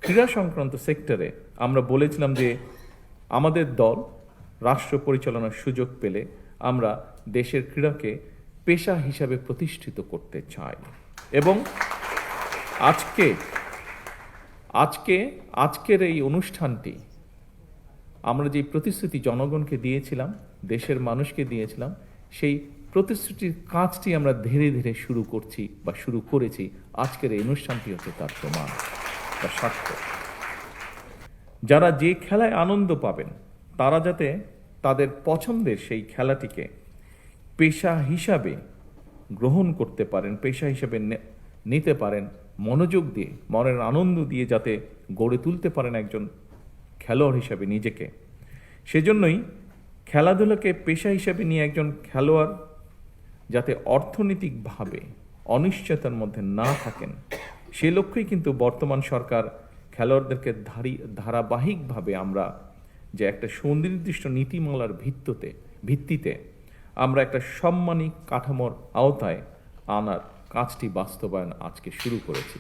ক্রীড়া সংক্রান্ত সেক্টরে আমরা বলেছিলাম যে আমাদের দল রাষ্ট্র পরিচালনার সুযোগ পেলে আমরা দেশের ক্রীড়াকে পেশা হিসাবে প্রতিষ্ঠিত করতে চাই। এবং আজকের এই অনুষ্ঠানটি আমরা যে প্রতিশ্রুতি জনগণকে দিয়েছিলাম, দেশের মানুষকে দিয়েছিলাম, সেই প্রতিশ্রুতির কাজটি আমরা ধীরে ধীরে শুরু করছি বা শুরু করেছি। আজকের এই অনুষ্ঠানটি হচ্ছে তার প্রমাণ বা সাক্ষ্য। যারা যে খেলায় আনন্দ পাবেন তারা যাতে তাদের পছন্দের সেই খেলাটিকে পেশা হিসাবে গ্রহণ করতে পারেন, পেশা হিসাবে নিতে পারেন, মনোযোগ দিয়ে, মনের আনন্দ দিয়ে যাতে গড়ে তুলতে পারেন একজন খেলোয়াড় হিসাবে নিজেকে। সেজন্যই খেলাধুলাকে পেশা হিসাবে নিয়ে একজন খেলোয়াড় যাতে অর্থনৈতিকভাবে অনিশ্চয়তার মধ্যে না থাকেন, সে লক্ষ্যেই কিন্তু বর্তমান সরকার খেলোয়াড়দেরকে ধারাবাহিকভাবে আমরা যে একটা সুনির্দিষ্ট নীতিমালার ভিত্তিতে আমরা একটা সাম্মানিক কাঠামোর আওতায় আনার কাজটি বাস্তবায়ন আজকে শুরু করেছি।